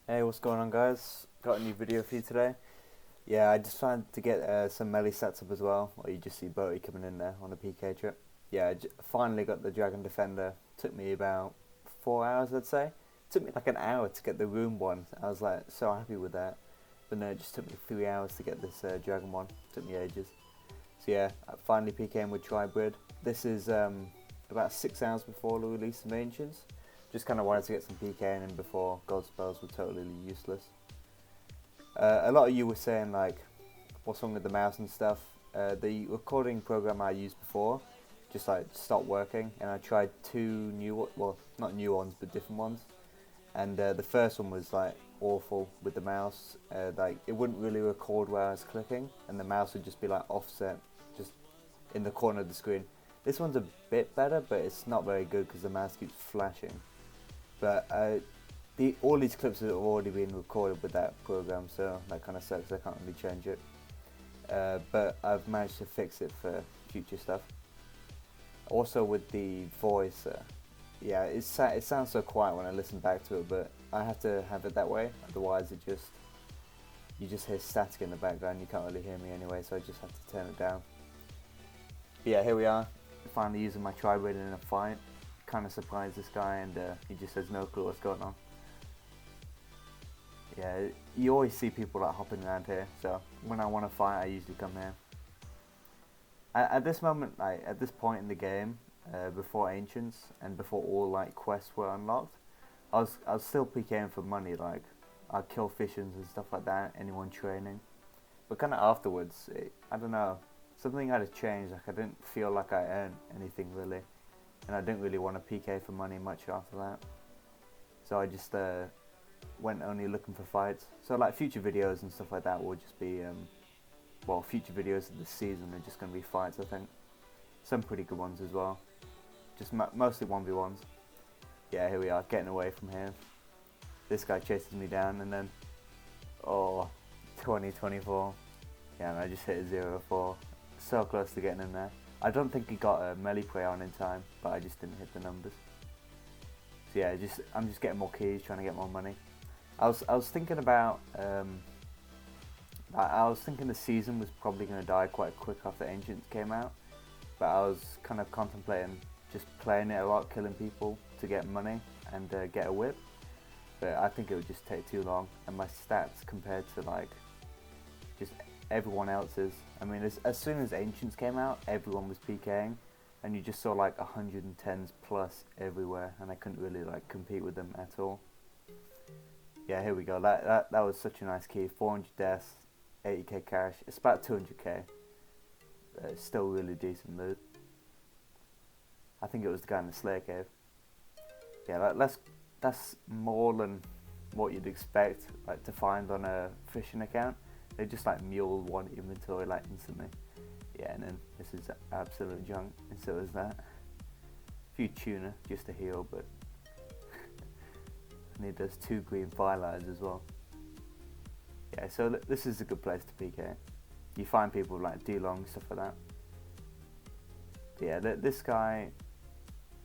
Hey, what's going on, guys? Got a new video for you today. Yeah, I just tried to get some melee stats up as well, or you just see Boaty coming in there on a PK trip. Yeah, finally got the Dragon Defender. Took me about 4 hours, I'd say. Took me like an hour to get the room one. I was like so happy with that. But no, it just took me 3 hours to get this Dragon one. Took me ages. So yeah, I finally PK'd with Tribrid. This is about 6 hours before the release of Ancients. Just kind of wanted to get some PKing in before gold spells were totally useless. A lot of you were saying like, what's wrong with the mouse and stuff. The recording program I used before just like stopped working, and I tried two new, well, not new ones, but different ones. And the first one was like awful with the mouse. Like it wouldn't really record where I was clicking, and the mouse would just be like offset, just in the corner of the screen. This one's a bit better, but it's not very good because the mouse keeps flashing. But all these clips have already been recorded with that program, so that kind of sucks. I can't really change it. But I've managed to fix it for future stuff. Also with the voice, yeah, it sounds so quiet when I listen back to it, but I have to have it that way. Otherwise, you just hear static in the background. You can't really hear me anyway, so I just have to turn it down. But yeah, here we are, finally using my Tribrid in a fight. Kind of surprised this guy, and he just has no clue what's going on. Yeah, you always see people like hopping around here, so when I want to fight, I usually come here. At this moment, like at this point in the game, before Ancients and before all like quests were unlocked, I was still PKing for money. Like I'd kill Fissions and stuff like that. Anyone training, but kind of afterwards, I don't know, something had to change. Like I didn't feel like I earned anything really, and I didn't really want to PK for money much after that. So I just went only looking for fights. So like future videos and stuff like that will just be, well, future videos of this season are just going to be fights, I think. Some pretty good ones as well. Just mostly 1v1s. Yeah, here we are, getting away from here. This guy chases me down, and then, oh, 2024. Yeah, and I just hit a 0-4. So close to getting in there. I don't think he got a melee play on in time, but I just didn't hit the numbers. So yeah, I'm just getting more keys, trying to get more money. I was thinking about I was thinking the season was probably going to die quite quick after Ancients came out, but I was kind of contemplating just playing it a lot, killing people to get money and get a whip. But I think it would just take too long, and my stats compared to like just everyone else's. I mean, as soon as Ancients came out, everyone was PKing, and you just saw like 110s plus everywhere, and I couldn't really like compete with them at all. Yeah, here we go. That was such a nice key. 400 deaths, 80k cash. It's about 200k. It's still really decent loot. I think it was the guy in the Slayer cave. Yeah, that's more than what you'd expect like to find on a fishing account. They just like mule one inventory like instantly. Yeah, and then this is absolute junk, and so is that. A few tuna just to heal, but I need those 2 green firelights as well. Yeah, so this is a good place to PK. You find people like D-Long, stuff like that. But yeah, this guy,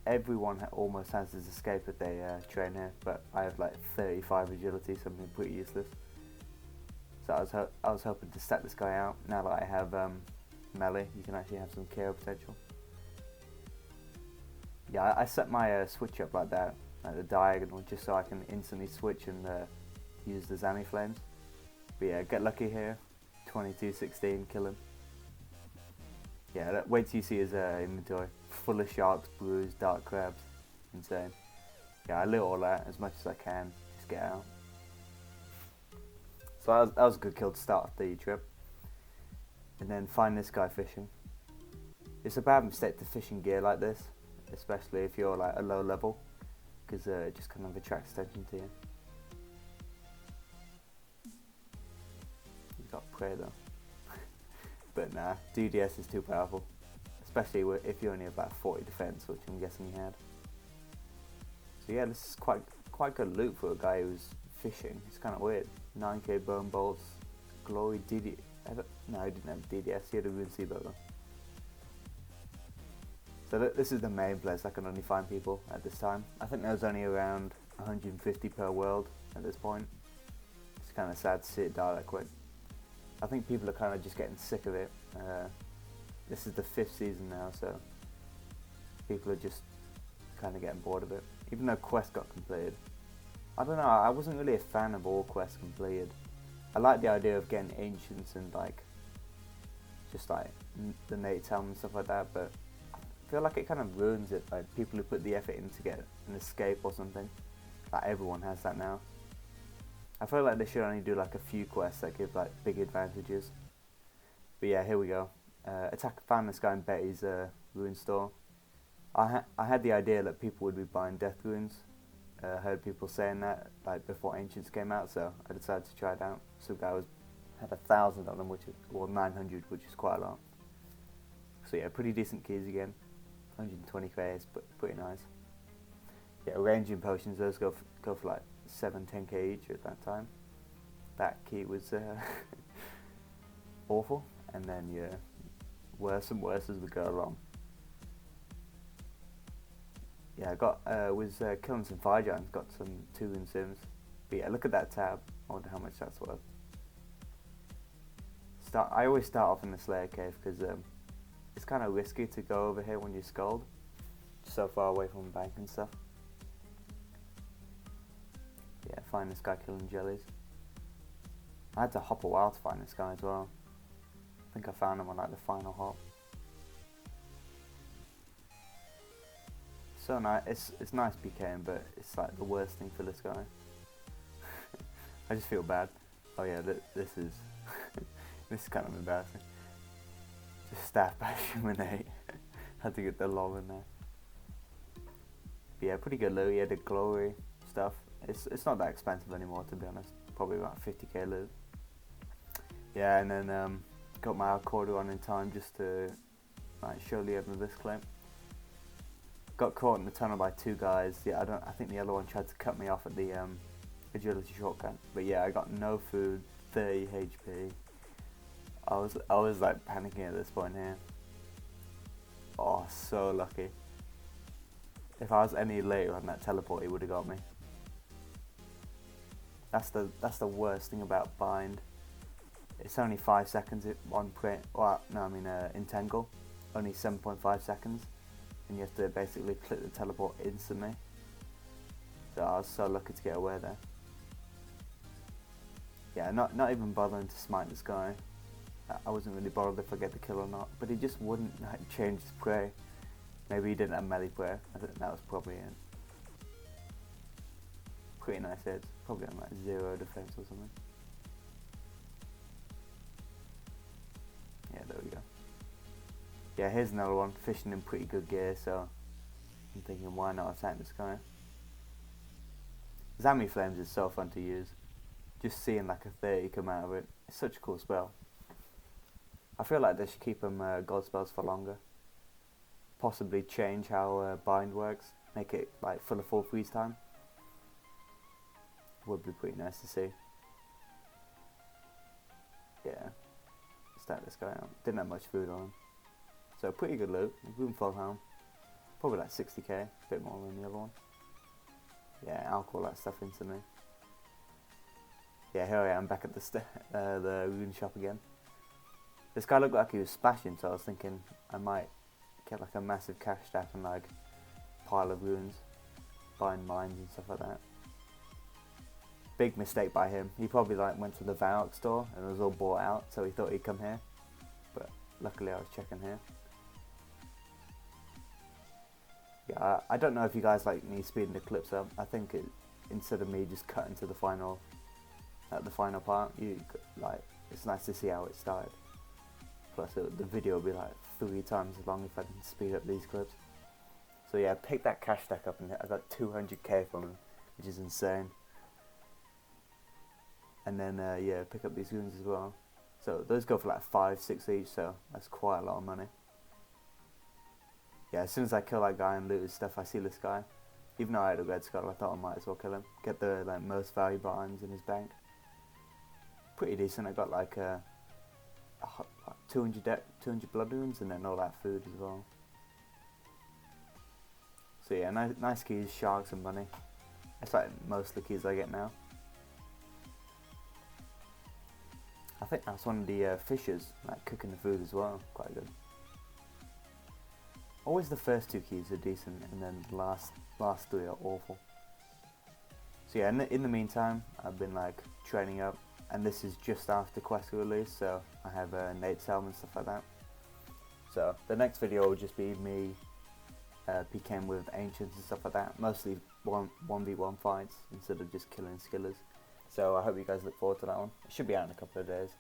everyone almost has his escape if they train here, but I have like 35 agility, something pretty useless. So I was hoping to stack this guy out. Now that I have melee, you can actually have some KO potential. Yeah, I set my switch up like that, like the diagonal, just so I can instantly switch and use the Zami Flames. But yeah, get lucky here, 22-16, kill him. Yeah, wait till you see his inventory, full of sharks, brews, dark crabs, insane. Yeah, I loot all that as much as I can, just get out. So that was a good kill to start the trip. And then find this guy fishing. It's a bad mistake to fish in gear like this, especially if you're like a low level, because it just kind of attracts attention to you. He's got prey though. But nah, DDS is too powerful, especially if you only have about 40 defense, which I'm guessing he had. So yeah, this is quite good loot for a guy who's fishing. It's kind of weird. 9k bone bolts, glory DD. No, he didn't have DDS. He had a rune sea though. So this is the main place I can only find people at this time. I think there's only around 150 per world at this point. kind of sad to see it die that quick. I think people are kind of just getting sick of it. This is the 5th season now, so people are just kind of getting bored of it. Even though quests got completed, I don't know. I wasn't really a fan of all quests completed. I like the idea of getting ancients and like just like the Nate Town and stuff like that, but I feel like it kind of ruins it. Like people who put the effort in to get an escape or something, like everyone has that now. I feel like they should only do like a few quests that give like big advantages. But yeah, here we go. Found this guy in Betty's rune store. I had the idea that people would be buying death runes. Heard people saying that like before Ancients came out, so I decided to try it out. Some guy had 1,000 on them, which is 900, which is quite a lot. So yeah, pretty decent keys again. 120 KS, but pretty nice. Yeah, ranging potions, those go for like 7-10k each at that time. That key was awful, and then yeah, worse and worse as we go along. Yeah, I got was killing some fire giants, got some 2 rune sims. But yeah, look at that tab. I wonder how much that's worth. I always start off in the Slayer cave because it's kind of risky to go over here when you scold, so far away from the bank and stuff. Yeah, find this guy killing jellies. I had to hop a while to find this guy as well. I think I found him on like the final hop. So nice. It's nice PKing, but it's like the worst thing for this guy. I just feel bad. Oh yeah, this is this is kind of embarrassing. Just staff bashing with 8. Had to get the lol in there. But yeah, pretty good loot. Yeah, the glory stuff. It's not that expensive anymore, to be honest. Probably about 50k loot. Yeah, and then got my recorder on in time just to like show Liam this clip. Got caught in the tunnel by 2 guys. Yeah, I think the other one tried to cut me off at the agility shortcut. But yeah, I got no food, 30 HP. I was like panicking at this point here. Oh, so lucky. If I was any later on that teleport, he would have got me. That's the worst thing about bind. It's only 5 seconds on print. Well, no, I mean entangle. Only 7.5 seconds. And you have to basically click the teleport instantly. So I was so lucky to get away there. Yeah, not even bothering to smite this guy. I wasn't really bothered if I get the kill or not, but he just wouldn't like change his prey. Maybe he didn't have melee prey. I think that was probably it. Pretty nice hits. Probably on like 0 defense or something. Yeah, there we go. Yeah, here's another one, fishing in pretty good gear, so I'm thinking why not attack this guy. Zami Flames is so fun to use. Just seeing like a 30 come out of it, it's such a cool spell. I feel like they should keep them god spells for longer. Possibly change how bind works, make it like full freeze time. Would be pretty nice to see. Yeah, start this guy out. Didn't have much food on him. So pretty good loot, room full home. Probably like 60k, a bit more than the other one. Yeah, I'll call that stuff instantly. Yeah, here I am back at the rune shop again. This guy looked like he was splashing, so I was thinking I might get like a massive cash stack and like pile of runes, buying mines and stuff like that. Big mistake by him. He probably like went to the Varrock store and it was all bought out, so he thought he'd come here. But luckily I was checking here. Yeah, I don't know if you guys like me speeding the clips up. I think instead of me just cutting to the final, at the final part, it's nice to see how it started. Plus the video will be like 3 times as long if I can speed up these clips. So yeah, pick that cash stack up and I got 200k from him, which is insane. And then yeah, pick up these runes as well. So those go for like 5-6 each, so that's quite a lot of money. Yeah, as soon as I kill that guy and loot his stuff, I see this guy. Even though I had a red skull, I thought I might as well kill him. Get the like most valuable items in his bank. Pretty decent. I got like 200 blood runes and then all that food as well. So yeah, nice keys, sharks and money. That's like most of the keys I get now. I think that's one of the fishes, like cooking the food as well, quite good. Always the first 2 keys are decent, and then the last 3 are awful. So yeah, in the meantime, I've been like training up, and this is just after Quest release, so I have Nate's helm and stuff like that. So the next video will just be me Pking with ancients and stuff like that, mostly 1v1 fights instead of just killing skillers. So I hope you guys look forward to that one. It should be out in a couple of days.